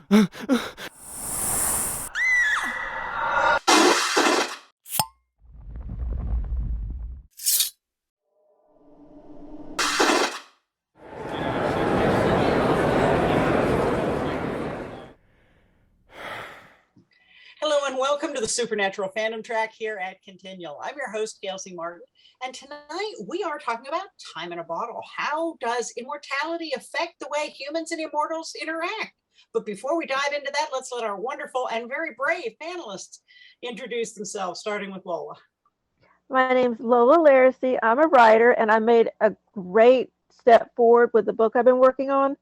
Hello and welcome to the Supernatural Fandom Track here at Continual. I'm your host, Gail C. Martin, and tonight we are talking about time in a bottle. How does immortality affect the way humans and immortals interact? But before we dive into that, let's let our wonderful and very brave panelists introduce themselves, starting with Lola. My name's Lola Laracy. I'm a writer, and I made a great step forward with the book I've been working on.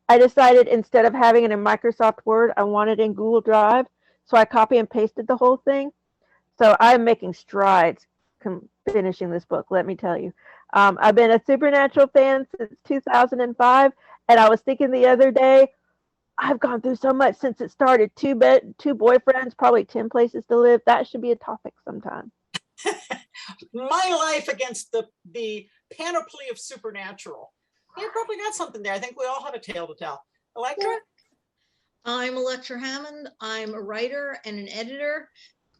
I decided instead of having it in Microsoft Word, I wanted it in Google Drive, so I copy and pasted the whole thing. So I'm making strides finishing this book, let me tell you. I've been a Supernatural fan since 2005, and I was thinking the other day, I've gone through so much since it started. Two boyfriends, probably 10 places to live. That should be a topic sometime. My life against the panoply of Supernatural. You probably got something there. I think we all have a tale to tell. Elektra? I'm Elektra Hammond. I'm a writer and an editor,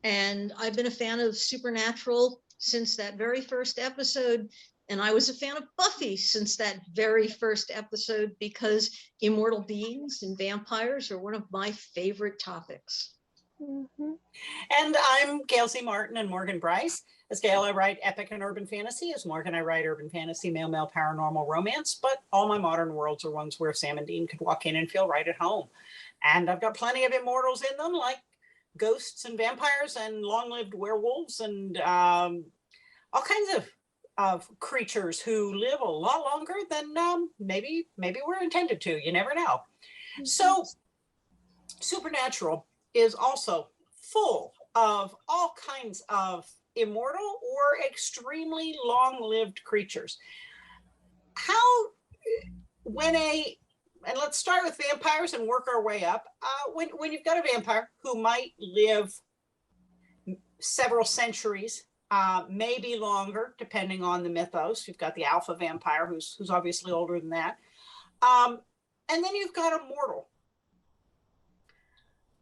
and I've been a fan of Supernatural since that very first episode. And I was a fan of Buffy since that very first episode because immortal beings and vampires are one of my favorite topics. Mm-hmm. And I'm Gail C. Martin and Morgan Bryce. As Gail, I write epic and urban fantasy. As Morgan, I write urban fantasy, male paranormal romance. But all my modern worlds are ones where Sam and Dean could walk in and feel right at home. And I've got plenty of immortals in them, like ghosts and vampires and long-lived werewolves and all kinds of creatures who live a lot longer than maybe we're intended to. You never know. Mm-hmm. So Supernatural is also full of all kinds of immortal or extremely long-lived creatures. And let's start with vampires and work our way up. When you've got a vampire who might live several centuries, maybe longer, depending on the mythos. You've got the alpha vampire who's obviously older than that. And then you've got a mortal.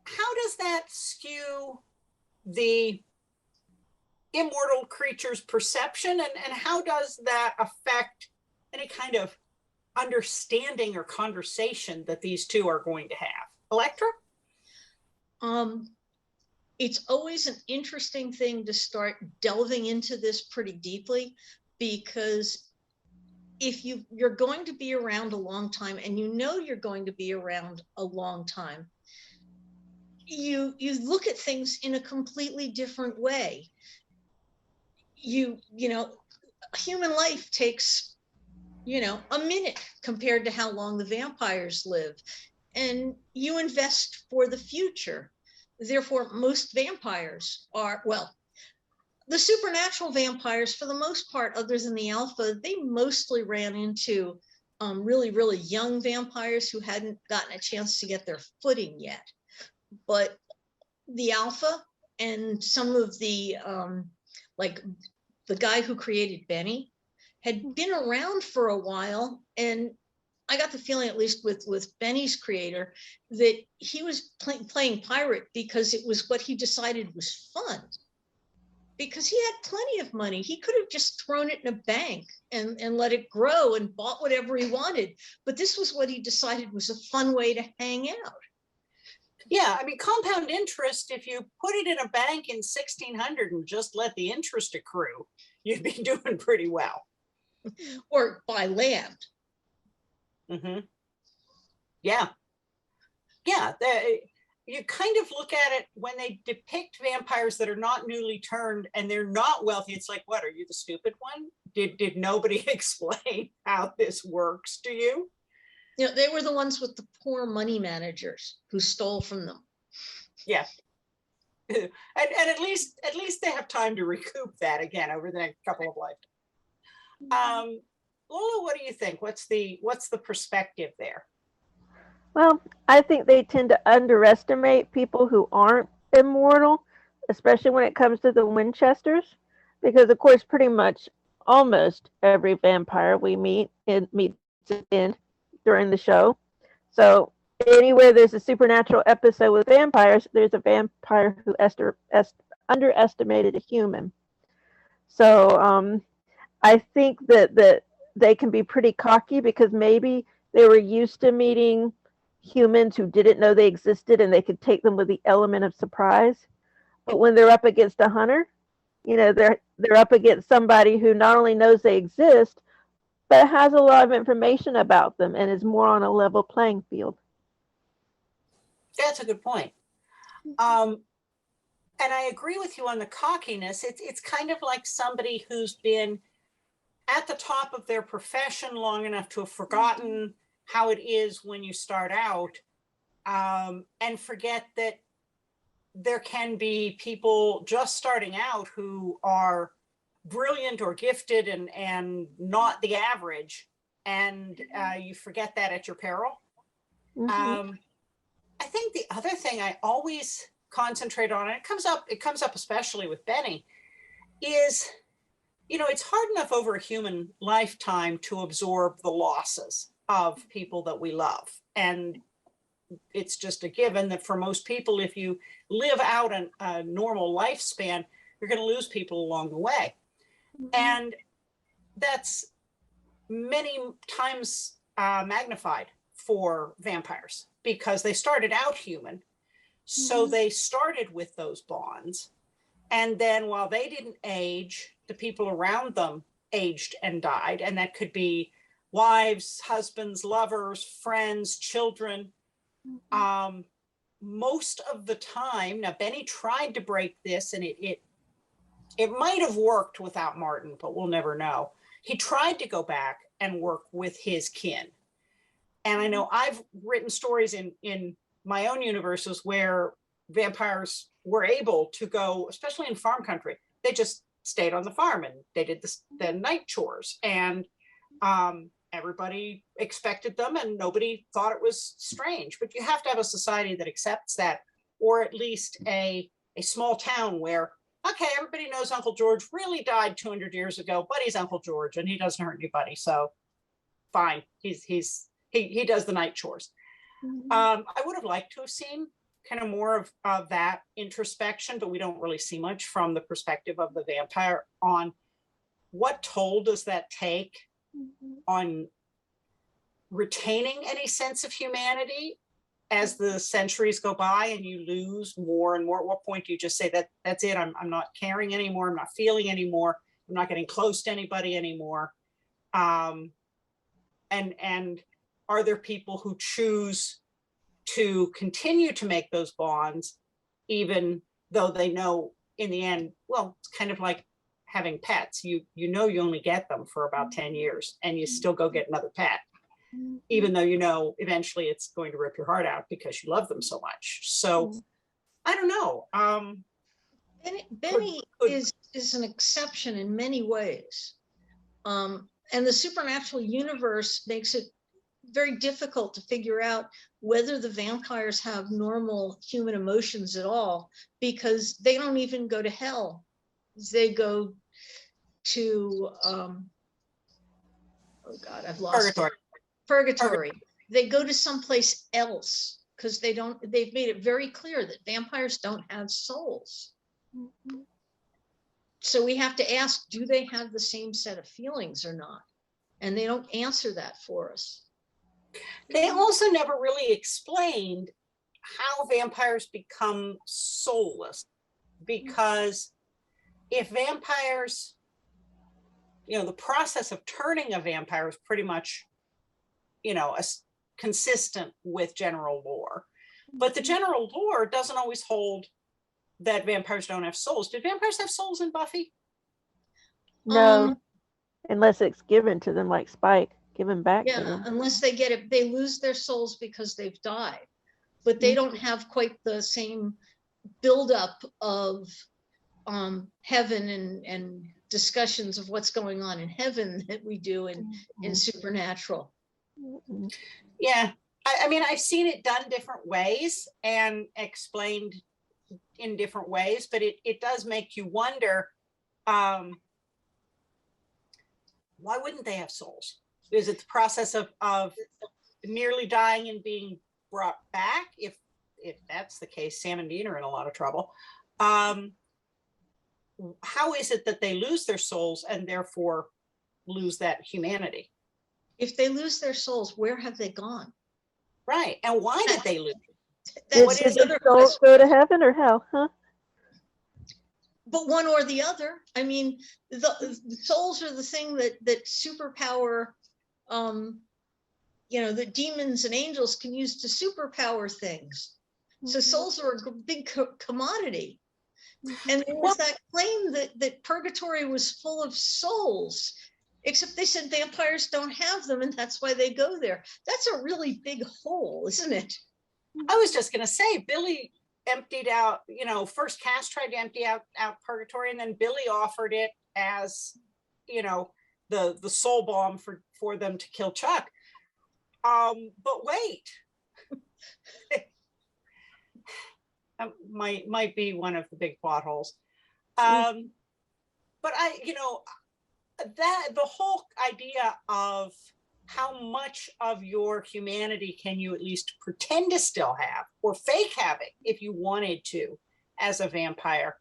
How does that skew the immortal creature's perception, and how does that affect any kind of understanding or conversation that these two are going to have? Elektra? It's always an interesting thing to start delving into this pretty deeply, because if you're going to be around a long time, and you know you're going to be around a long time, you look at things in a completely different way. You know, human life takes, a minute compared to how long the vampires live, and you invest for the future. Therefore, most vampires are, the supernatural vampires, for the most part, other than the alpha, they mostly ran into really, really young vampires who hadn't gotten a chance to get their footing yet. But the alpha and some of the, like the guy who created Benny, had been around for a while. And I got the feeling, at least with Benny's creator, that he was playing pirate because it was what he decided was fun. Because he had plenty of money. He could have just thrown it in a bank and let it grow and bought whatever he wanted. But this was what he decided was a fun way to hang out. Yeah, I mean, compound interest, if you put it in a bank in 1600 and just let the interest accrue, you'd be doing pretty well. Or buy land. Mm-hmm. Yeah. Yeah, you kind of look at it when they depict vampires that are not newly turned and they're not wealthy. It's like, what, are you the stupid one? Did nobody explain how this works to you? They were the ones with the poor money managers who stole from them. Yeah. And at least they have time to recoup that again over the next couple of lifetimes. Lola, what do you think? What's the perspective there? Well, I think they tend to underestimate people who aren't immortal, especially when it comes to the Winchesters, because of course, pretty much almost every vampire we meets in during the show. So anywhere there's a supernatural episode with vampires, there's a vampire who underestimated a human. So I think that they can be pretty cocky because maybe they were used to meeting humans who didn't know they existed and they could take them with the element of surprise. But when they're up against a hunter, they're up against somebody who not only knows they exist, but has a lot of information about them and is more on a level playing field. That's a good point. And I agree with you on the cockiness. It's kind of like somebody who's been at the top of their profession long enough to have forgotten how it is when you start out, and forget that there can be people just starting out who are brilliant or gifted and not the average, and you forget that at your peril. Mm-hmm. I think the other thing I always concentrate on, and it comes up especially with Benny, is, it's hard enough over a human lifetime to absorb the losses of people that we love. And it's just a given that for most people, if you live out a normal lifespan, you're going to lose people along the way. Mm-hmm. And that's many times magnified for vampires because they started out human. So mm-hmm. they started with those bonds. And then while they didn't age, the people around them aged and died. And that could be wives, husbands, lovers, friends, children. Mm-hmm. Most of the time, now Benny tried to break this, and it might have worked without Martin, but we'll never know. He tried to go back and work with his kin. And I know I've written stories in my own universes where vampires were able to go, especially in farm country, they just stayed on the farm and they did the night chores, and everybody expected them and nobody thought it was strange. But you have to have a society that accepts that, or at least a small town where, okay, everybody knows Uncle George really died 200 years ago, but he's Uncle George and he doesn't hurt anybody, so fine, he does the night chores. Mm-hmm. I would have liked to have seen kind of more of that introspection, but we don't really see much from the perspective of the vampire on what toll does that take mm-hmm. on retaining any sense of humanity as the centuries go by and you lose more and more. At what point do you just say that's it? I'm not caring anymore. I'm not feeling anymore. I'm not getting close to anybody anymore. And are there people who choose to continue to make those bonds, even though they know in the end, well, it's kind of like having pets. You only get them for about 10 years and you still go get another pet, even though eventually it's going to rip your heart out because you love them so much. So I don't know. Benny is an exception in many ways. And the supernatural universe makes it very difficult to figure out whether the vampires have normal human emotions at all, because they don't even go to hell. They go to oh God, I've lost Purgatory. They go to someplace else because they've made it very clear that vampires don't have souls. Mm-hmm. So we have to ask, do they have the same set of feelings or not? And they don't answer that for us. They also never really explained how vampires become soulless, because if vampires, the process of turning a vampire is pretty much, consistent with general lore, but the general lore doesn't always hold that vampires don't have souls. Did vampires have souls in Buffy? No, unless it's given to them like Spike. Given back to them. Unless they get it, they lose their souls because they've died, but they don't have quite the same buildup of heaven and discussions of what's going on in heaven that we do in Supernatural. Yeah, I mean, I've seen it done different ways and explained in different ways, but it does make you wonder, why wouldn't they have souls? Is it the process of nearly dying and being brought back, if that's the case, Sam and Dean are in a lot of trouble. How is it that they lose their souls and therefore lose that humanity? If they lose their souls, where have they gone? Right. And why did they lose? That's Did another the souls question. go to heaven or hell? Huh? But one or the other. I mean, the souls are the thing that superpower, that demons and angels can use to superpower things. So souls are a big commodity. And there was that claim that purgatory was full of souls, except they said vampires don't have them, and that's why they go there. That's a really big hole, isn't it? I was just going to say, Billy emptied out, first Cass tried to empty out purgatory, and then Billy offered it as, the soul bomb for them to kill Chuck. But wait. Might be one of the big plot holes. But that the whole idea of how much of your humanity can you at least pretend to still have or fake having if you wanted to as a vampire,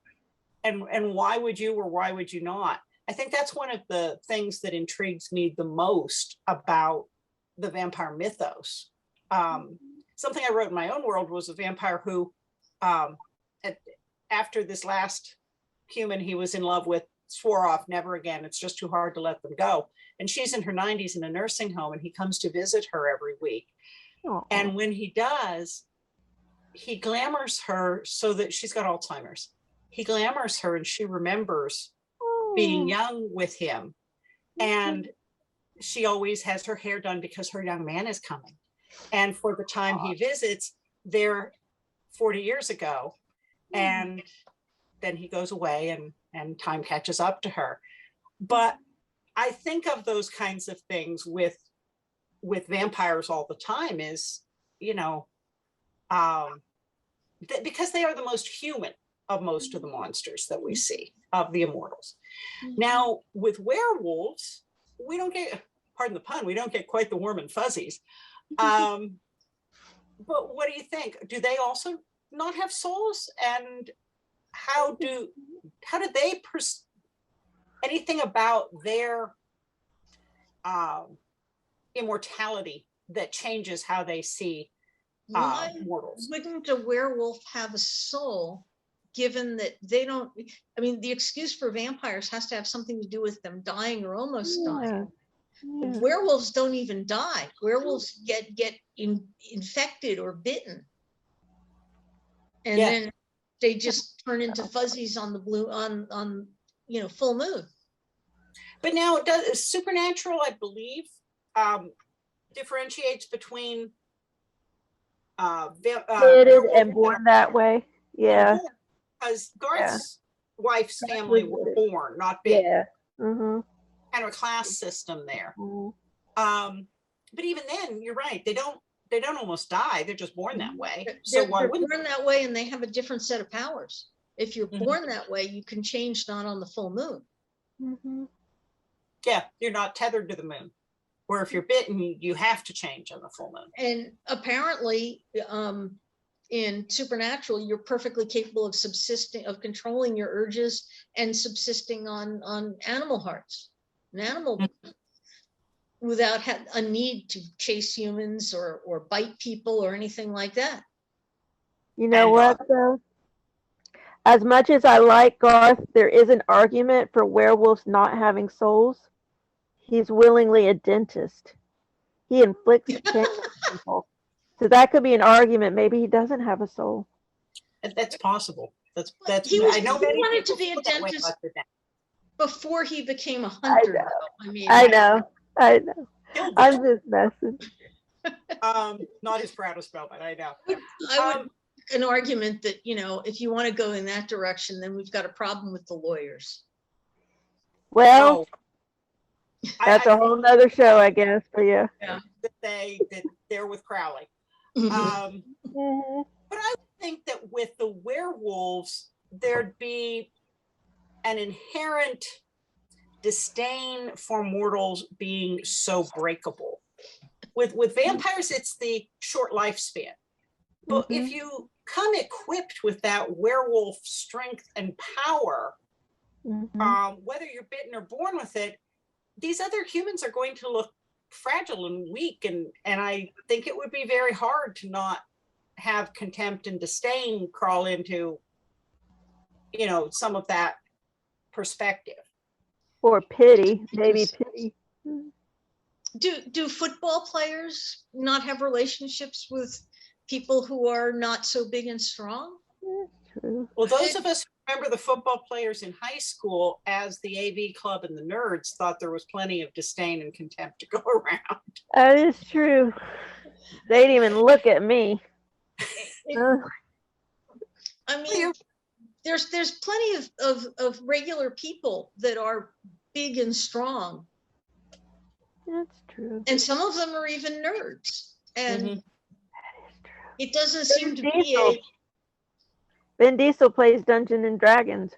and why would you or why would you not? I think that's one of the things that intrigues me the most about the vampire mythos. Something I wrote in my own world was a vampire who after this last human he was in love with swore off, never again, it's just too hard to let them go. And she's in her 90s in a nursing home, and he comes to visit her every week. Aww. And when he does, he glamours her so that she's got Alzheimer's. He glamours her and she remembers being young with him. And she always has her hair done because her young man is coming. And for the time he visits, they're 40 years ago, and then he goes away and time catches up to her. But I think of those kinds of things with vampires all the time is, because they are the most human of most of the monsters that we see, of the immortals. Now, with werewolves, we don't get, pardon the pun, we don't get quite the warm and fuzzies. But what do you think? Do they also not have souls? And how do they anything about their immortality that changes how they see mortals? Wouldn't a werewolf have a soul, given that they don't? I mean, the excuse for vampires has to have something to do with them dying or almost dying. Yeah. Werewolves don't even die. Werewolves get infected or bitten, and then they just turn into fuzzies on the blue on full moon. But now it does. Supernatural, I believe, differentiates between and born that way. Yeah, because Garth's wife's family were born, not bitten. Yeah. Mm-hmm. Kind of a class system there. Mm-hmm. But even then, you're right. They don't almost die. They're just born that way. They're born that way, and they have a different set of powers. If you're born that way, you can change not on the full moon. Mm-hmm. Yeah, you're not tethered to the moon. Or if you're bitten, you have to change on the full moon. And apparently, in Supernatural, you're perfectly capable of controlling your urges and subsisting on animal hearts, an animal, without a need to chase humans or bite people or anything like that. You know what, though? As much as I like Garth, there is an argument for werewolves not having souls. He's willingly a dentist. He inflicts pain on people. So that could be an argument. Maybe he doesn't have a soul. That's possible. That's. He wanted to be a dentist before he became a hunter. I know. I'm just messing. Not his proudest moment, I know. I would an argument that, if you want to go in that direction, then we've got a problem with the lawyers. Well, that's a whole nother show, I guess, for you. Yeah. That they're with Crowley. But I would think that with the werewolves, there'd be an inherent disdain for mortals being so breakable. With vampires, it's the short lifespan. But if you come equipped with that werewolf strength and power, whether you're bitten or born with it, these other humans are going to look fragile and weak, and I think it would be very hard to not have contempt and disdain crawl into, you know, some of that perspective. Or pity, maybe pity. Do football players not have relationships with people who are not so big and strong? True. Well, those of us who remember the football players in high school as the AV club and the nerds thought there was plenty of disdain and contempt to go around. That is true. They didn't even look at me. I mean, there's plenty of regular people that are big and strong. That's true. And some of them are even nerds. And That is true. it doesn't seem to be a... Vin Diesel plays Dungeons and Dragons.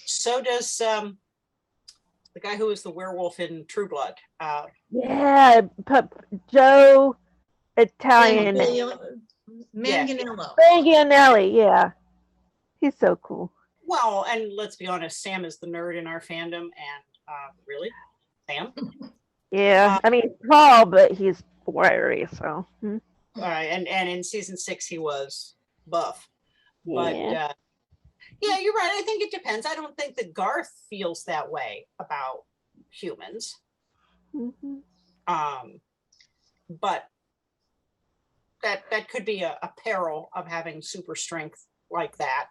So does the guy who was the werewolf in True Blood. Yeah, Joe Italian. Manganiello. Manganiello, yeah. He's so cool. Well, and let's be honest, Sam is the nerd in our fandom, and really, Sam? Yeah, I mean, tall, but he's wiry, so. And in season 6, he was buff. But Yeah. yeah, you're right. I think it depends. I don't think that Garth feels that way about humans. But that could be a peril of having super strength like that.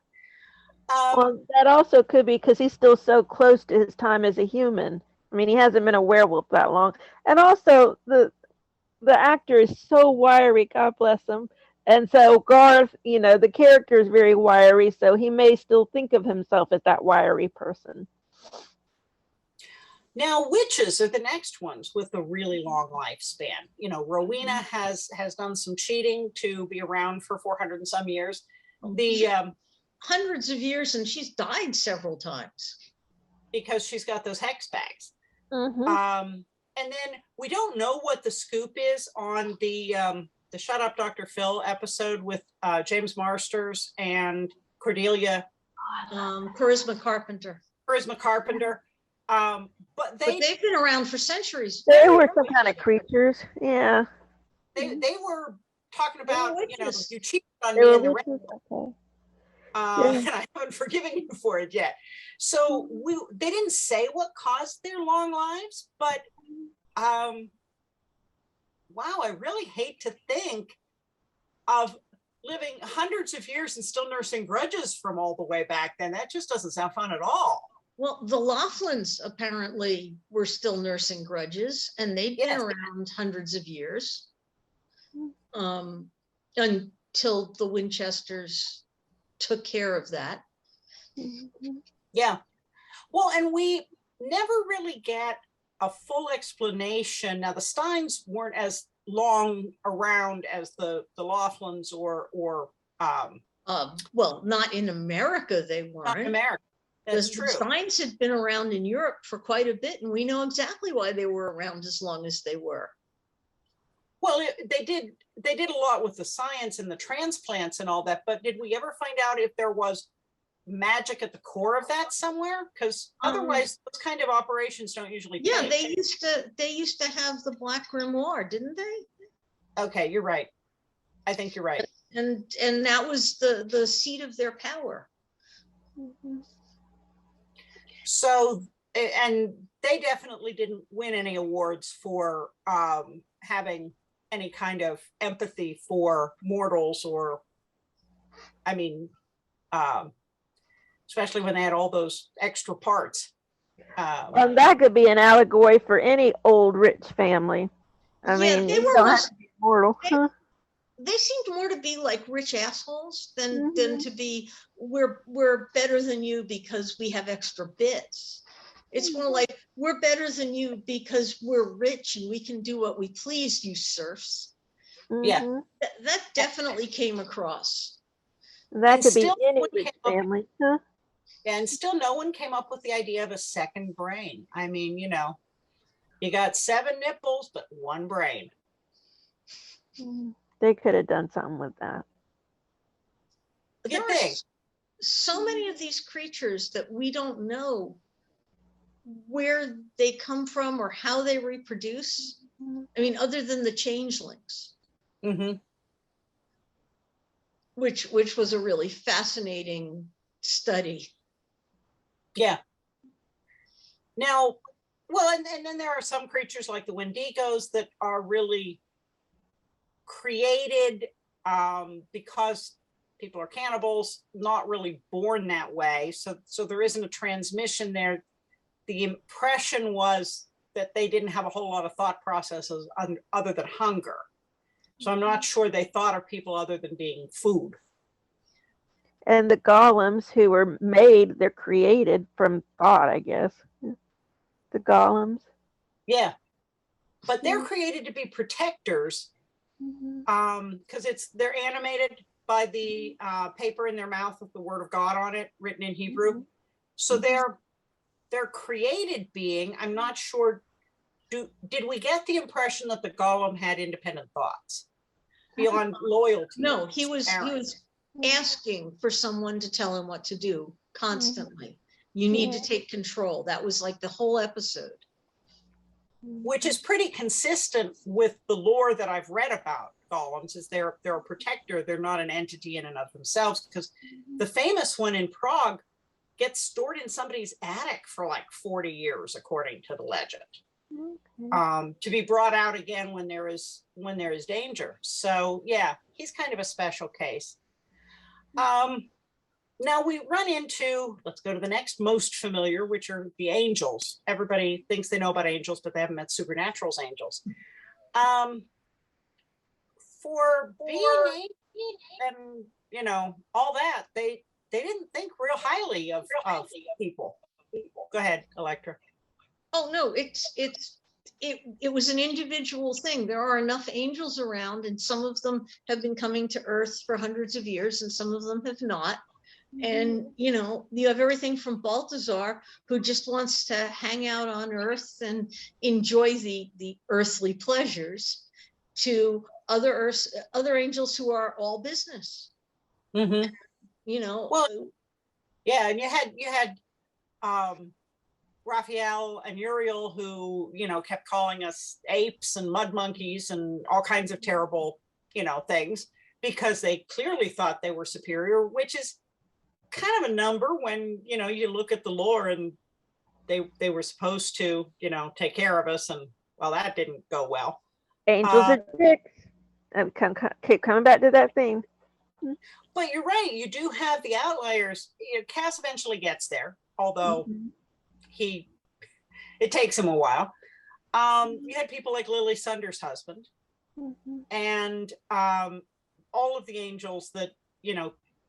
Well, that also could be because he's still so close to his time as a human. I mean, he hasn't been a werewolf that long. And also, the actor is so wiry, God bless him. And so Garth, you know, the character is very wiry, so he may still think of himself as that wiry person. Now, witches are the next ones with a really long lifespan. You know, Rowena has done some cheating to be around for 400 and some years. The hundreds of years, and she's died several times because she's got those hex bags. Mm-hmm. And then we don't know what the scoop is on the Shut Up Dr. Phil episode with James Marsters and Cordelia. Charisma Carpenter. But they've been around for centuries. They were some kind of creatures. Yeah. They were talking about, you know, you cheated on They me were in the witches? Okay. and I haven't forgiven you for it yet. So they didn't say what caused their long lives, but wow, I really hate to think of living hundreds of years and still nursing grudges from all the way back then. That just doesn't sound fun at all. Well, the Laughlins apparently were still nursing grudges, and they'd been around hundreds of years until the Winchesters took care of that. Yeah. Well, and we never really get a full explanation. Now, the Steins weren't as long around as the Laughlins or well, not in America, they weren't. Not in America. That's true. The Steins had been around in Europe for quite a bit, and we know exactly why they were around as long as they were. Well, they did a lot with the science and the transplants and all that, but did we ever find out if there was magic at the core of that somewhere? Because otherwise those kind of operations don't usually they used to have the Black Grimoire, didn't they? Okay, you're right. I think you're right. And that was the seat of their power. So, and they definitely didn't win any awards for having any kind of empathy for mortals, or I mean, especially when they had all those extra parts. And that could be an allegory for any old rich family. I mean, they you were don't have to be mortal. They seemed more to be like rich assholes than to be we're better than you because we have extra bits. It's more like we're better than you because we're rich and we can do what we please, you serfs. Yeah, that definitely came across. That And could be still any one rich came up- family. and still no one came up with the idea of a second brain. I mean, you know, you got 7 nipples, but 1 brain. They could have done something with that. there Good are thing. so many of these creatures that we don't know where they come from or how they reproduce. I mean, other than the changelings, Mm-hmm. which was a really fascinating study. Yeah. Now, well, and then there are some creatures like the Wendigos that are really created because people are cannibals, not really born that way. So there isn't a transmission there. The impression was that they didn't have a whole lot of thought processes other than hunger. So I'm not sure they thought of people other than being food. And the golems who were made, they're created from thought, I guess. The golems. Yeah. But they're created to be protectors because they're animated by the paper in their mouth with the word of God on it, written in Hebrew. So they're created being. I'm not sure. Did we get the impression that the golem had independent thoughts beyond loyalty? No, he was asking for someone to tell him what to do constantly. You need to take control. That was like the whole episode. Which is pretty consistent with the lore that I've read about golems. Is they're a protector. They're not an entity in and of themselves, because the famous one in Prague gets stored in somebody's attic for like 40 years, according to the legend. To be brought out again when there is danger. So yeah, he's kind of a special case. Now we run into, let's go to the next most familiar, which are the angels. Everybody thinks they know about angels, but they haven't met Supernatural's angels. For being angels and all that, they didn't think real highly of people. Go ahead, Elektra. Oh no, it was an individual thing. There are enough angels around, and some of them have been coming to Earth for hundreds of years, and some of them have not. And you have everything from Balthazar, who just wants to hang out on Earth and enjoy the earthly pleasures, to other angels who are all business. Mm-hmm. Well, yeah, and you had Raphael and Uriel, who kept calling us apes and mud monkeys and all kinds of terrible things, because they clearly thought they were superior, which is kind of a number when you look at the lore, and they were supposed to take care of us, and well, that didn't go well. Angels are dicks. I keep coming back to that theme. But you're right, you do have the outliers. Cass eventually gets there, although it takes him a while. You had people like Lily Sunder's husband, and all of the angels that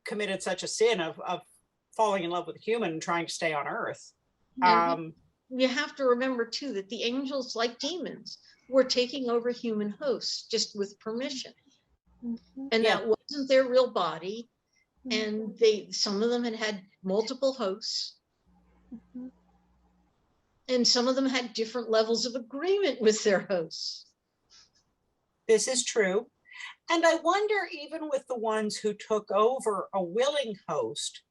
committed such a sin of falling in love with a human and trying to stay on Earth. You have to remember too that the angels, like demons, were taking over human hosts just with permission, and that wasn't their real body. And some of them had multiple hosts, and some of them had different levels of agreement with their hosts. This is true. And I wonder, even with the ones who took over a willing host,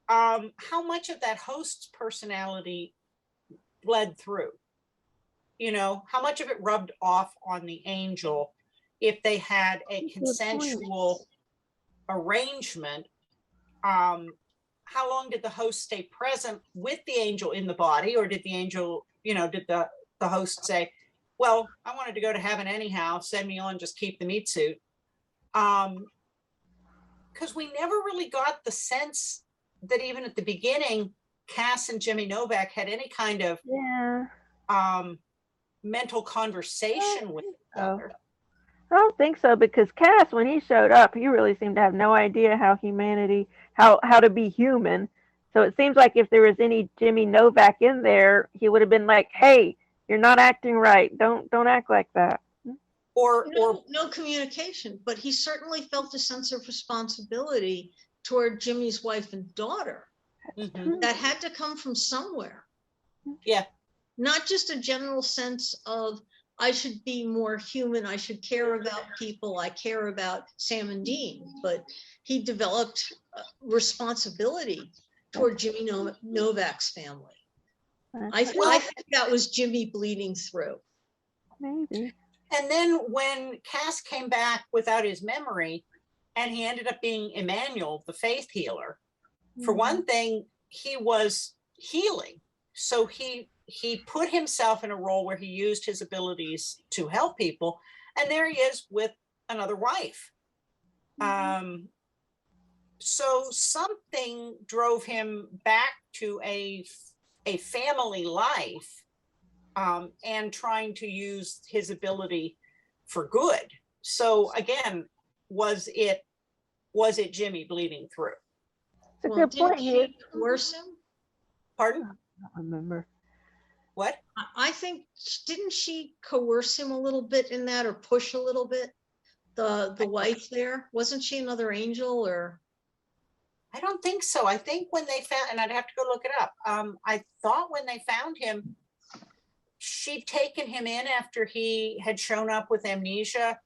how much of that host's personality bled through? How much of it rubbed off on the angel if they had a consensual arrangement? How long did the host stay present with the angel in the body, or did the angel, did the host say, well, I wanted to go to heaven anyhow, send me on, just keep the meat suit? Because we never really got the sense that even at the beginning, Cass and Jimmy Novak had any kind of mental conversation with each other. I don't think so, because Cass, when he showed up, he really seemed to have no idea how to be human. So it seems like if there was any Jimmy Novak in there, he would have been like, hey, you're not acting right. Don't act like that. Or no communication, but he certainly felt a sense of responsibility toward Jimmy's wife and daughter. That had to come from somewhere. Yeah. Not just a general sense of I should be more human. I should care about people. I care about Sam and Dean. But he developed responsibility toward Jimmy Novak's family. I think that was Jimmy bleeding through. Maybe. And then when Cass came back without his memory, and he ended up being Emmanuel, the faith healer, for one thing, he was healing. So he put himself in a role where he used his abilities to help people. And there he is with another wife. So something drove him back to a family life, and trying to use his ability for good. So again, was it Jimmy bleeding through? It's a good point. Didn't she coerce him? Pardon? I don't remember. What? I think, didn't she coerce him a little bit in that, or push a little bit? The wife there, wasn't she another angel? Or I don't think so. I think when they found, and I'd have to go look it up. I thought when they found him, she'd taken him in after he had shown up with amnesia.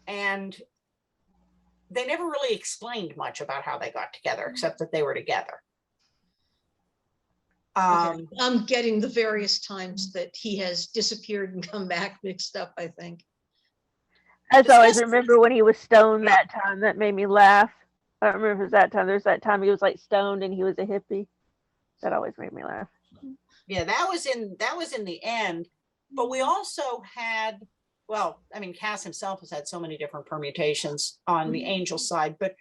And they never really explained much about how they got together, except that they were together. okay. I'm getting the various times that he has disappeared and come back mixed up, I think. I just always remember when he was stoned that time. That made me laugh. I don't remember if it was that time. There's that time he was like stoned and he was a hippie. That always made me laugh. Yeah, that was in the end. But we also had, well, I mean, Cass himself has had so many different permutations on the angel side. But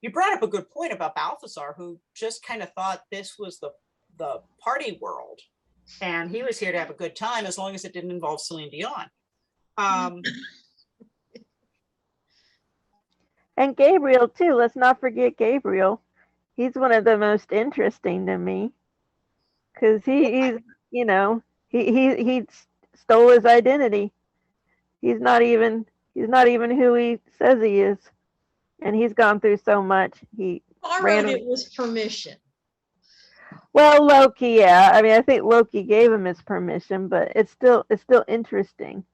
you brought up a good point about Balthazar, who just kind of thought this was the party world, and he was here to have a good time as long as it didn't involve Celine Dion. And Gabriel too. Let's not forget Gabriel. He's one of the most interesting to me, because he's he stole his identity. He's not even who he says he is, and he's gone through so much. He Borrowed it with permission. Well, Loki, yeah. I mean, I think Loki gave him his permission, but it's still interesting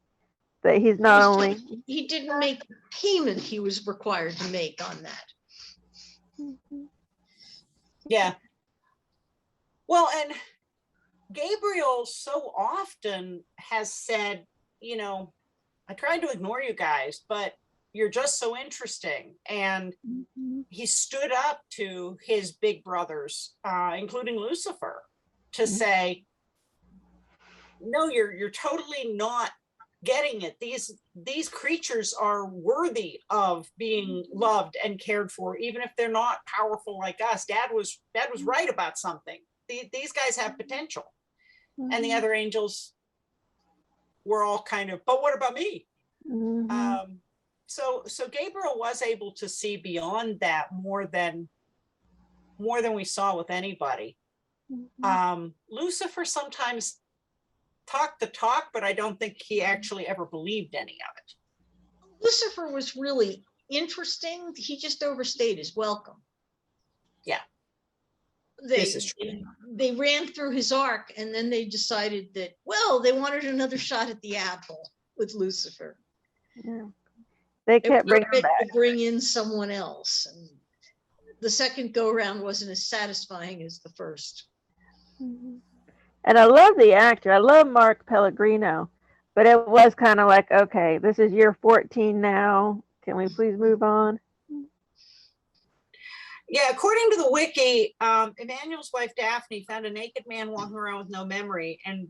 that he's not only. He didn't make the payment he was required to make on that. Yeah. Well, and Gabriel so often has said, I tried to ignore you guys, but you're just so interesting. And he stood up to his big brothers, including Lucifer, to say, no, you're totally not getting it. These creatures are worthy of being loved and cared for, even if they're not powerful like us. Dad was right about something. These guys have potential. And the other angels were all kind of, but what about me? So Gabriel was able to see beyond that more than we saw with anybody. Lucifer sometimes talked the talk, but I don't think he actually ever believed any of it. Lucifer was really interesting. He just overstayed his welcome. Yeah. They ran through his arc, and then they decided that, well, they wanted another shot at the apple with Lucifer. Yeah. They kept bringing him back. To bring in someone else. And the second go around wasn't as satisfying as the first. And I love the actor. I love Mark Pellegrino, but it was kind of like, okay, this is year 14 now. Can we please move on? Yeah, according to the wiki, Emmanuel's wife Daphne found a naked man walking around with no memory, and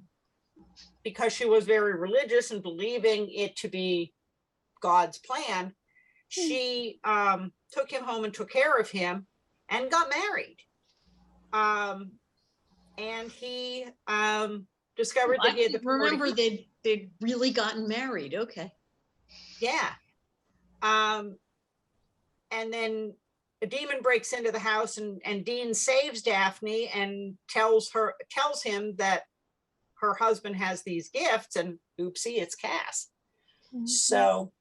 because she was very religious and believing it to be God's plan, she took him home and took care of him and got married. And he discovered that he had the remember they'd really gotten married. Okay. Yeah. And then a demon breaks into the house, and Dean saves Daphne and tells him that her husband has these gifts, and oopsie, it's Cass. So,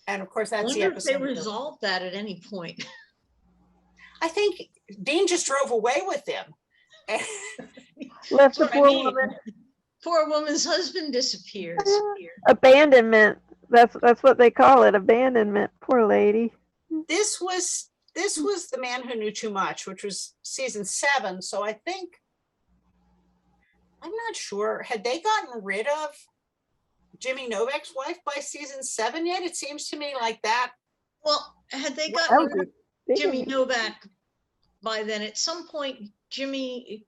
and of course that's the episode. If they resolved that at any point. I think Dean just drove away with him. Left the poor woman. poor woman's husband disappears. Abandonment. That's what they call it, abandonment. Poor lady. This was The Man Who Knew Too Much, which was season 7. So I think, I'm not sure, had they gotten rid of Jimmy Novak's wife by season 7 yet? It seems to me like that. Well, had they That gotten was rid of a big Jimmy one. Novak by then, at some point, Jimmy,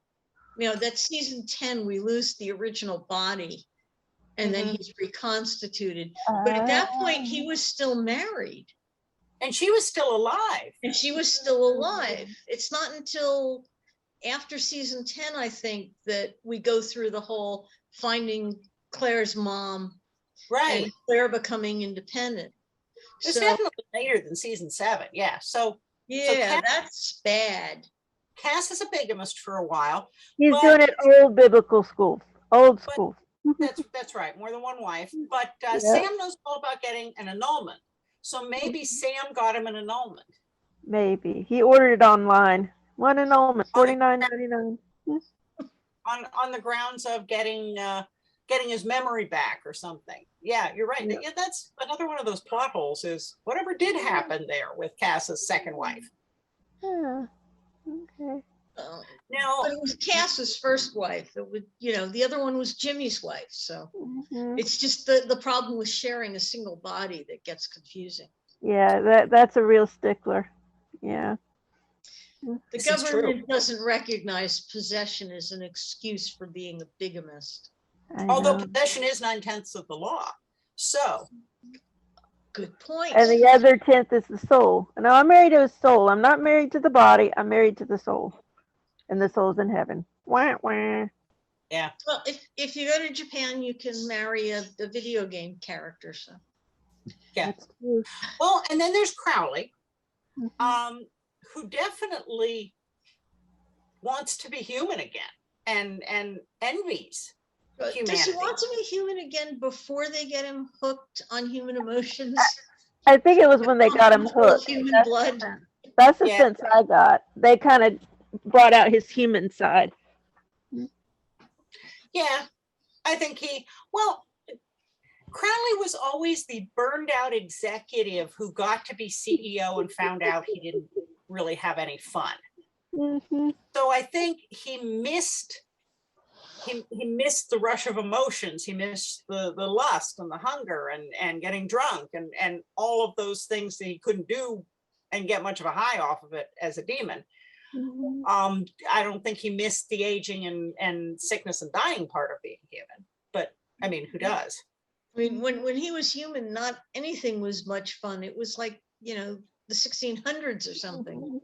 that season 10, we lose the original body and then he's reconstituted. But at that point, he was still married. And she was still alive. And she was still alive. It's not until after season 10, I think, that we go through the whole finding Claire's mom, Right. and Claire becoming independent. It's So definitely later than season 7. Yeah. So yeah, Cass, that's bad. Cass is a bigamist for a while. He's But- doing it old biblical school. Old But- school. That's right. More than one wife. But Yeah. Sam knows all about getting an annulment. So maybe Sam got him an annulment. Maybe. He ordered it online. One annulment, $49.99. on the grounds of getting his memory back or something. Yeah, you're right. Yeah. Yeah, that's another one of those plot holes, is whatever did happen there with Cass's second wife. Yeah. Okay. Now, But it was Cass's first wife. It would, the other one was Jimmy's wife. So Mhm. it's just the problem with sharing a single body that gets confusing. Yeah, that's a real stickler. Yeah. The This is true. government doesn't recognize possession as an excuse for being a bigamist. I although know. possession is 9/10 of the law. So, Good point. And the other 10th is the soul. No, I'm married to a soul. I'm not married to the body. I'm married to the soul. And the soul's in heaven. Wah, wah. yeah. Well, if you go to Japan, you can marry a video game character. So That's true. Well, and then there's Crowley, Mhm. who definitely wants to be human again and envies does he humanity. want to be human again before they get him hooked on human emotions? I think it was when they got him hooked. Human blood. That's the Yeah. sense I got. They kind of brought out his human side. Yeah, I think Crowley was always the burned out executive who got to be CEO and found out he didn't really have any fun. Mhm. So I think he missed the rush of emotions. He missed the lust and the hunger and getting drunk and all of those things that he couldn't do and get much of a high off of it as a demon. Mhm. I don't think he missed the aging and sickness and dying part of being human. But I mean, who does? I mean, when he was human, not anything was much fun. It was like, the 1600s or something.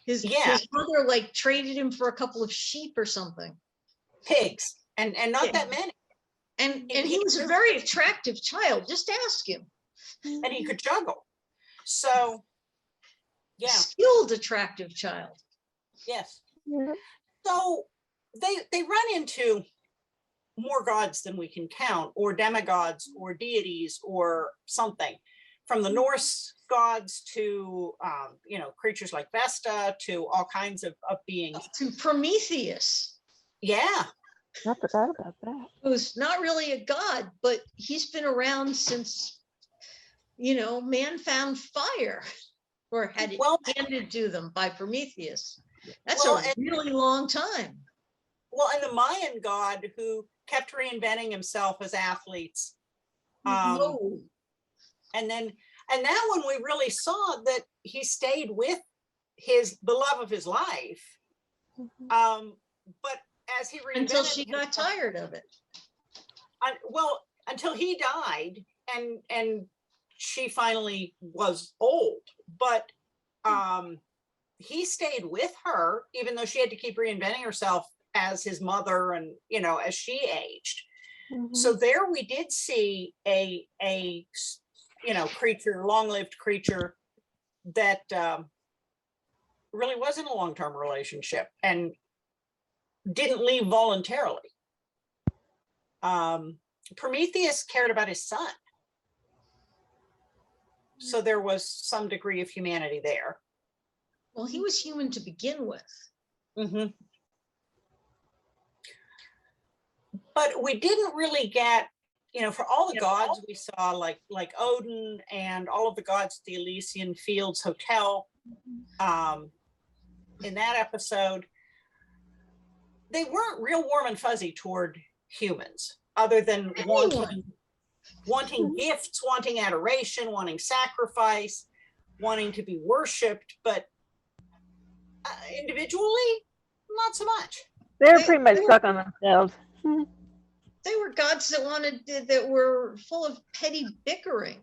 His mother like traded him for a couple of sheep or something. Pigs and not Yeah. that many. And he was a very attractive child. Just ask him. And he could juggle. So yeah, Skilled, attractive child. yes. Yeah. So they run into more gods than we can count, or demigods, or deities, or something. From the Norse gods to creatures like Vesta, to all kinds of beings. To Prometheus, Yeah, I forgot about that. who's not really a god, but he's been around since, man found fire, or had it handed to them by Prometheus. That's a really long time. well, and the Mayan god who kept reinventing himself as athletes. And that one we really saw that he stayed with the love of his life. But as he reinvented Until she got himself, tired of it. until he died and she finally was old. But he stayed with her, even though she had to keep reinventing herself as his mother and, as she aged. Mhm. So there we did see a creature, long-lived creature that really was in a long-term relationship and didn't leave voluntarily. Prometheus cared about his son. So there was some degree of humanity there. Well, he was human to begin with. Mm-hmm. but we didn't really get, for all the gods we saw, like Odin and all of the gods at the Elysian Fields Hotel, in that episode, they weren't real warm and fuzzy toward humans, other than wanting gifts, wanting adoration, wanting sacrifice, wanting to be worshipped, but individually, not so much. They're pretty much stuck on themselves. They were gods that were full of petty bickering.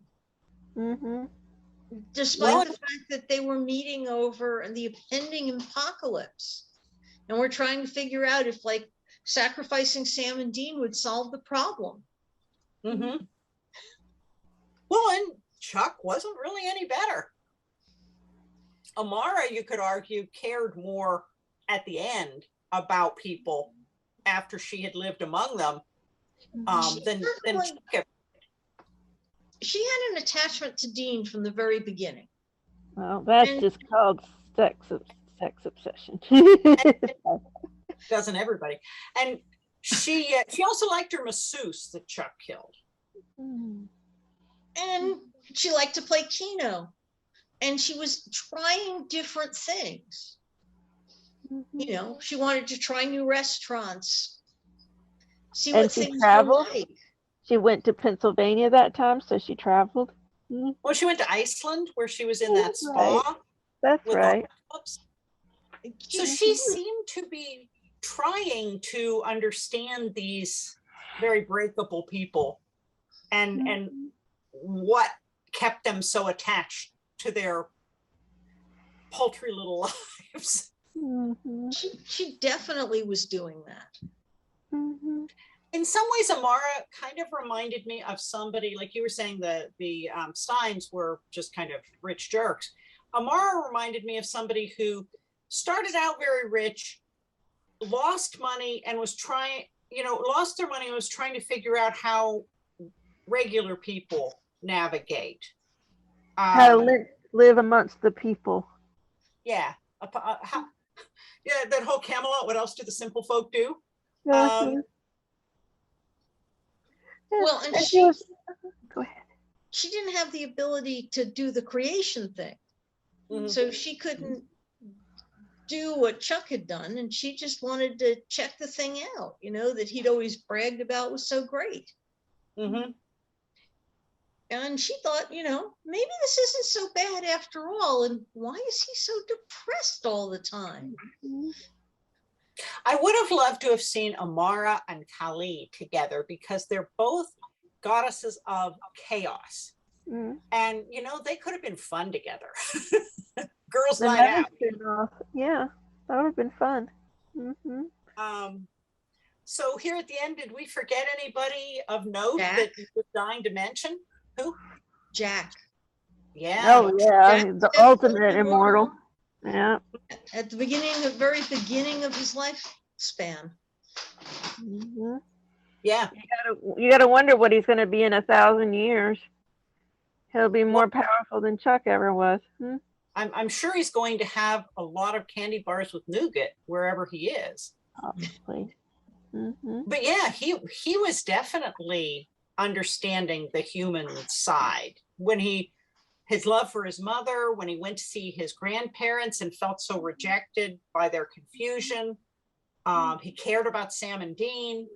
Mm-hmm. Despite the fact that they were meeting over the impending apocalypse. And we're trying to figure out if sacrificing Sam and Dean would solve the problem. Mm-hmm. Well, and Chuck wasn't really any better. Amara, you could argue, cared more at the end about people after she had lived among them than Chuck. She had an attachment to Dean from the very beginning. Well, that's just called sex obsession. Doesn't everybody? And she also liked her masseuse that Chuck killed. And she liked to play Keno. And she was trying different things. She wanted to try new restaurants, see what things were like. She went to Pennsylvania that time, so she traveled. Well, she went to Iceland, where she was in that spa. That's right. So she seemed to be trying to understand these very breakable people and what kept them so attached to their paltry little lives. Mm-hmm. She definitely was doing that. Mm-hmm. In some ways, Amara kind of reminded me of somebody, like you were saying, the Steins were just kind of rich jerks. Amara reminded me of somebody who started out very rich, lost money, and was trying to figure out how regular people navigate. How to live amongst the people. Yeah. That whole Camelot, what else do the simple folk do? Well, and go ahead. She didn't have the ability to do the creation thing. Mm-hmm. So she couldn't do what Chuck had done, and she just wanted to check the thing out, that he'd always bragged about was so great. Mm-hmm. And she thought, maybe this isn't so bad after all, and why is he so depressed all the time? Mm-hmm. I would have loved to have seen Amara and Kali together, because they're both goddesses of chaos. Mm-hmm. And, they could have been fun together. Girls' night out. Yeah, that would have been fun. Mm-hmm. So here at the end, did we forget anybody of note that you were dying to mention? Who? Jack. Yeah. Oh, yeah, the ultimate immortal. Yeah. At the very beginning of his lifespan. Mm-hmm. Yeah. You gotta wonder what he's going to be in 1,000 years. He'll be more powerful than Chuck ever was. I'm sure he's going to have a lot of candy bars with nougat wherever he is. Obviously. Mm-hmm. But yeah, he was definitely understanding the human side when his love for his mother, when he went to see his grandparents and felt so rejected by their confusion. He cared about Sam and Dean.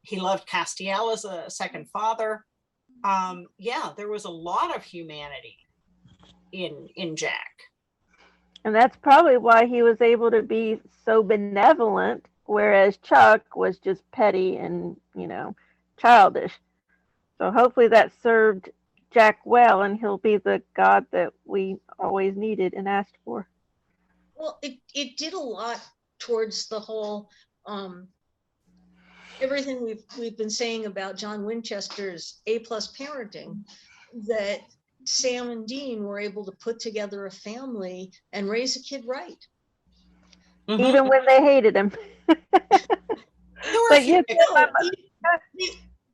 He loved Castiel as a second father. There was a lot of humanity in Jack. And that's probably why he was able to be so benevolent, whereas Chuck was just petty and, childish. So hopefully that served Jack well, and he'll be the god that we always needed and asked for. Well, it did a lot towards the whole everything we've been saying about John Winchester's A+ parenting, that Sam and Dean were able to put together a family and raise a kid right. Mm-hmm. Even when they hated him.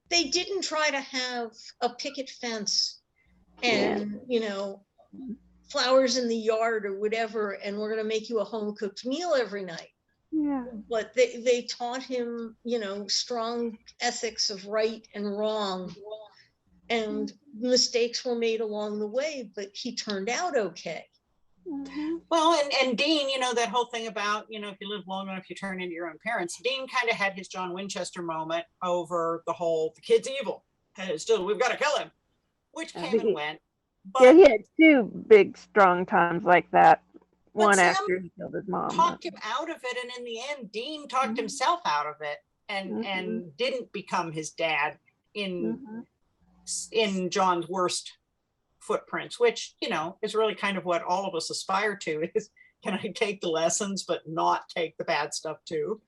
They didn't try to have a picket fence and, flowers in the yard or whatever, and we're going to make you a home-cooked meal every night. Yeah. but they taught him, you know, strong ethics of right and wrong, and mistakes were made along the way, but he turned out okay. Mhm. Well, and Dean, you know, that whole thing about, you know, if you live long enough, you turn into your own parents. Dean kind of had his John Winchester moment over the whole, the kid's evil. And still, we've got to kill him, which came and went. Yeah, But, he had two big, strong times like that. but One Sam after he killed his mom. talked him out of it. And in the end, Dean talked Mhm. himself out of it and Mhm. didn't become his dad in Mhm. in John's worst footprints, which, you know, is really kind of what all of us aspire to is, can I take the lessons but not take the bad stuff too?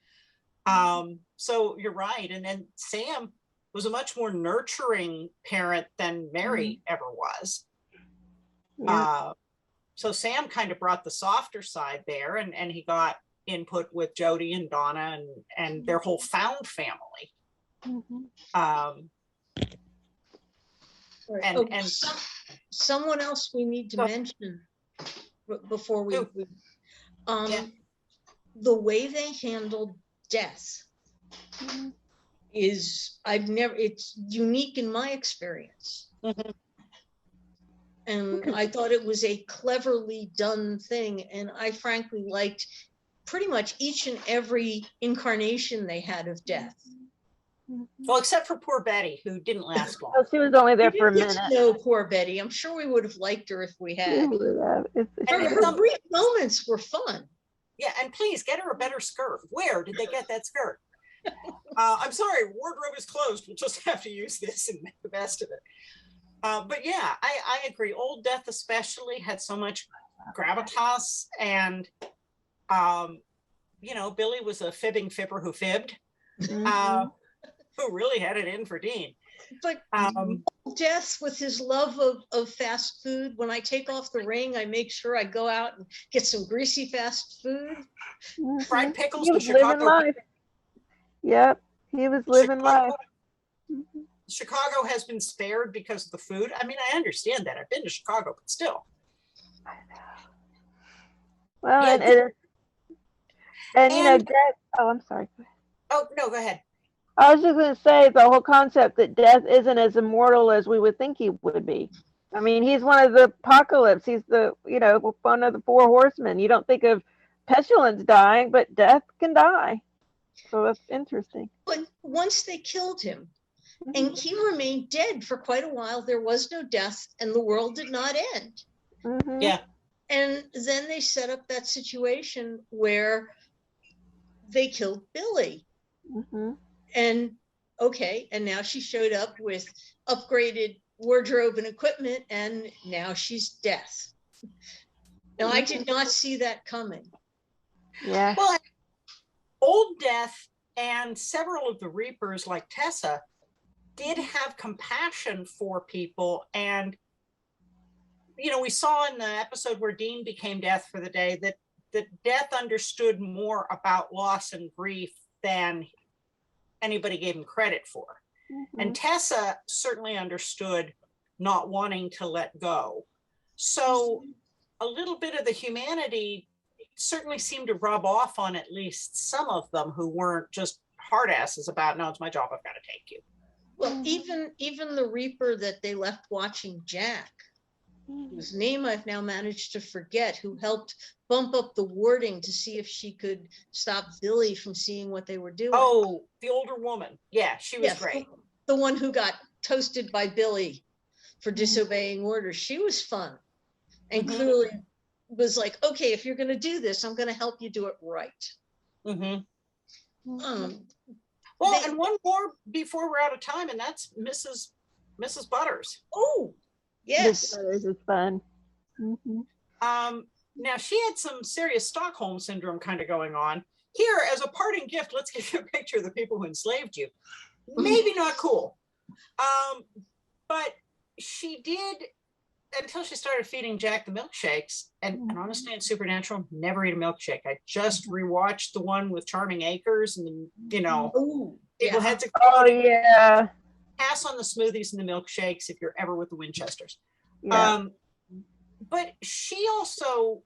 So you're right. And then Sam was a much more nurturing parent than Mary ever was. Yeah. So Sam kind of brought the softer side there, and he got input with Jody and Donna and their whole found family. Mhm. And Someone else we need to mention before we Yeah. the way they handled death Mhm. is, it's unique in my experience. Mhm. And I thought it was a cleverly done thing, and I frankly liked pretty much each and every incarnation they had of death. Mhm. Well, except for poor Betty, who didn't last long. Oh, she was only there We for a didn't get minute. to know poor Betty. I'm sure we would have liked her if we She had. would have. Her brief moments were fun. Yeah, and please get her a better skirt. Where did they get that skirt? I'm sorry, wardrobe is closed. We'll just have to use this and make the best of it. But yeah, I agree. Old Death especially had so much gravitas, and you know, Billy was a fibbing fibber who fibbed, who really had it in for Dean. But Death, with his love of fast food, when I take off the ring, I make sure I go out and get some greasy fast food. Fried pickles He to was living Chicago. life. Yep, he was living life. Chicago has been spared because of the food. I mean, I understand that. I've been to Chicago, but still. Well, Yeah, and you know, death. Oh, I'm sorry. Oh no, go ahead. I was just going to say the whole concept that death isn't as immortal as we would think he would be. I mean, he's one of the apocalypse. He's the, you know, one of the four horsemen. You don't think of pestilence dying, but death can die. So that's interesting. But once they killed him, and he remained dead for quite a while, there was no death, and the world did not end. Mm-hmm. Yeah. And then they set up that situation where they killed Billy. Mm-hmm. And okay, and now she showed up with upgraded wardrobe and equipment, and now she's Death. Now, I did not see that coming. Yeah. Well, Old Death and several of the Reapers, like Tessa, did have compassion for people. And, you know, we saw in the episode where Dean became Death for the day that Death understood more about loss and grief than anybody gave him credit for. Mm-hmm. And Tessa certainly understood not wanting to let go. So a little bit of the humanity certainly seemed to rub off on at least some of them who weren't just hard asses about, no, it's my job, I've got to take you. Well, even the Reaper that they left watching Jack, whose name I've now managed to forget, who helped bump up the warding to see if she could stop Billy from seeing what they were doing. Oh, the older woman. Yeah, she was great. The one who got toasted by Billy for disobeying orders. She was fun and clearly was like, okay, if you're going to do this, I'm going to help you do it right. Well, and one more before we're out of time, and that's Mrs. Butters. Oh, yes. Butters is fun. Now she had some serious Stockholm syndrome kind of going on. Here, as a parting gift, let's give you a picture of the people who enslaved you. Maybe not cool. But she did, until she started feeding Jack the milkshakes, and honestly, in Supernatural, never eat a milkshake. I just rewatched the one with Charming Acres, and you know, people had to pass on the smoothies and the milkshakes if you're ever with the Winchesters. But she also,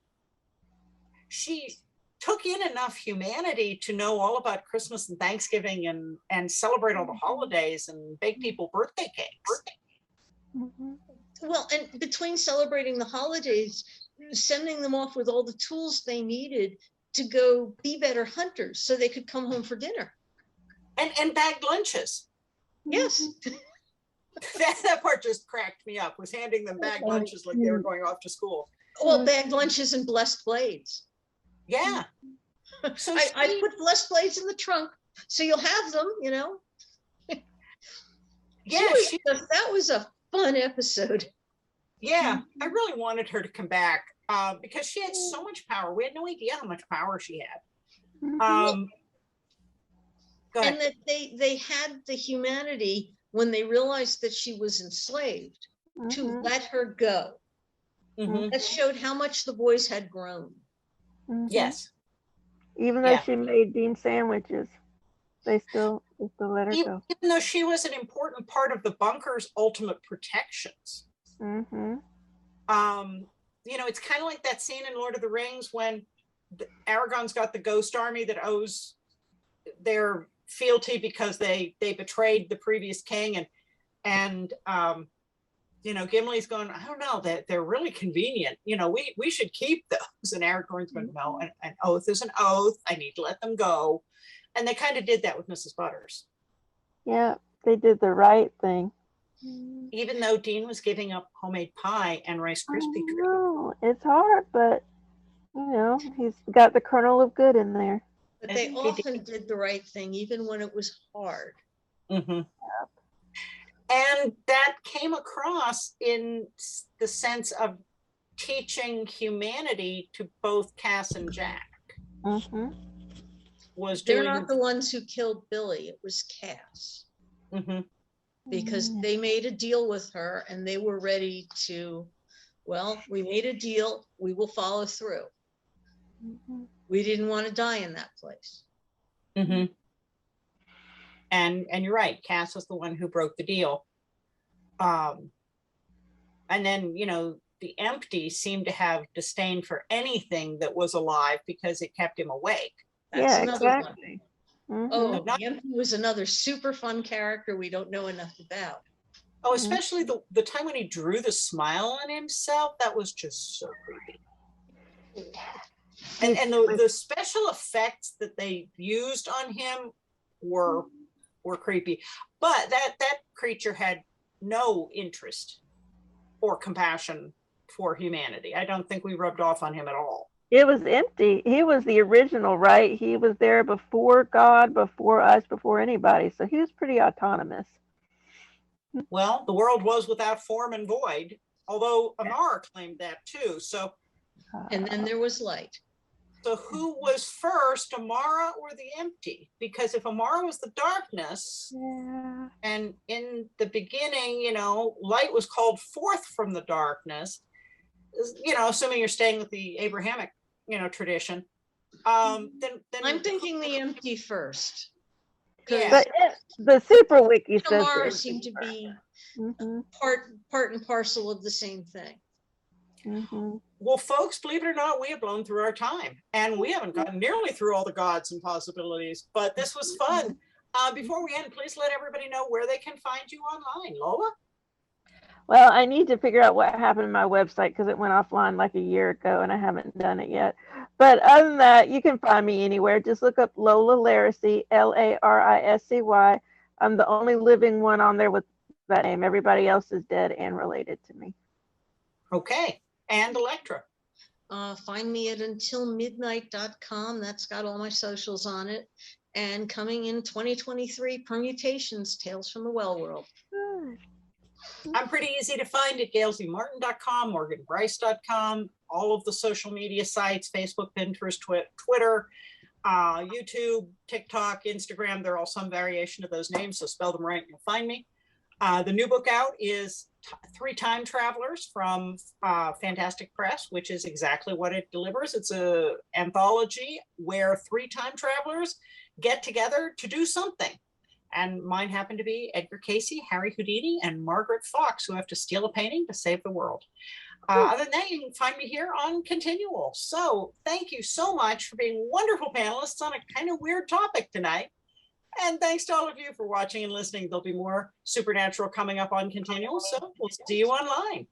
she took in enough humanity to know all about Christmas and Thanksgiving and celebrate all the holidays and bake people birthday cakes. Mhm. Well, and between celebrating the holidays, sending them off with all the tools they needed to go be better hunters so they could come home for dinner. And bagged lunches. Yes. That part just cracked me up, was handing them bagged lunches like they were going off to school. Well, bagged lunches and blessed blades. Yeah. So I put blessed blades in the trunk, so you'll have them, you know. yeah, That was a fun episode. yeah, I really wanted her to come back because she had so much power. We had no idea how much power she had. Mhm. Go ahead. And that they had the humanity when they realized that she was enslaved to Mhm. let her go. Mhm. That showed how much the boys had grown. Mhm. Yes. Even though Yeah. she made bean sandwiches, they still let her go. Even though she was an important part of the bunker's ultimate protections. Mhm. You know, it's kind of like that scene in Lord of the Rings when Aragon's got the ghost army that owes their fealty because they betrayed the previous king, and you know, Gimli's going, I don't know, that they're really convenient. You know, we should keep those. And Aragorn's going, no, an oath is an oath. I need to let them go. And they kind of did that with Mrs. Butters. Yeah, they did the right thing. Even though Dean was giving up homemade pie and Rice Krispie treat. No, it's hard, but you know, he's got the kernel of good in there. But they often did the right thing, even when it was hard. Mm-hmm. And that came across in the sense of teaching humanity to both Cass and Jack. Mm-hmm. They're not the ones who killed Billy. It was Cass. Mm-hmm. Because they made a deal with her and they were ready to, well, we made a deal. We will follow through. Mm-hmm. We didn't want to die in that place. Mm-hmm. And you're right. Cass was the one who broke the deal. And then, you know, the empty seemed to have disdain for anything that was alive because it kept him awake. That's another exactly. one. Mm-hmm. Oh, the empty was another super fun character we don't know enough about. Oh, especially the time when he drew the smile on himself. That was just so creepy. And the special effects that they used on him were creepy. But that creature had no interest or compassion for humanity. I don't think we rubbed off on him at all. It was empty. He was the original, right? He was there before God, before us, before anybody. So he was pretty autonomous. Well, the world was without form and void, although Amara claimed that too. So, and then there was light. So who was first, Amara or the empty? Because if Amara was the darkness, and in the beginning, you know, light was called forth from the darkness, you know, assuming you're staying with the Abrahamic, you know, tradition, then I'm thinking the empty first. Yeah. But the super wiki says Amara seemed to be part and parcel of the same thing. Mm-hmm. Well, folks, believe it or not, we have blown through our time and we haven't gotten nearly through all the gods and possibilities, but this was fun. Before we end, please let everybody know where they can find you online. Lola? Well, I need to figure out what happened to my website because it went offline like a year ago and I haven't done it yet. But other than that, you can find me anywhere. Just look up Lola Lariscy, Lariscy. I'm the only living one on there with that name. Everybody else is dead and related to me. Okay. And Elektra? Find me at untilmidnight.com. That's got all my socials on it. And coming in 2023, Permutations, Tales from the Well World. I'm pretty easy to find at gailzmartin.com, morganbryce.com, all of the social media sites, Facebook, Pinterest, Twitter, YouTube, TikTok, Instagram. They're all some variation of those names, so spell them right and you'll find me. The new book out is Three Time Travelers from Fantastic Press, which is exactly what it delivers. It's an anthology where three time travelers get together to do something. And mine happen to be Edgar Casey, Harry Houdini, and Margaret Fox, who have to steal a painting to save the world. Other than that, you can find me here on Continual. So thank you so much for being wonderful panelists on a kind of weird topic tonight. And thanks to all of you for watching and listening. There'll be more Supernatural coming up on Continual, so we'll see you online.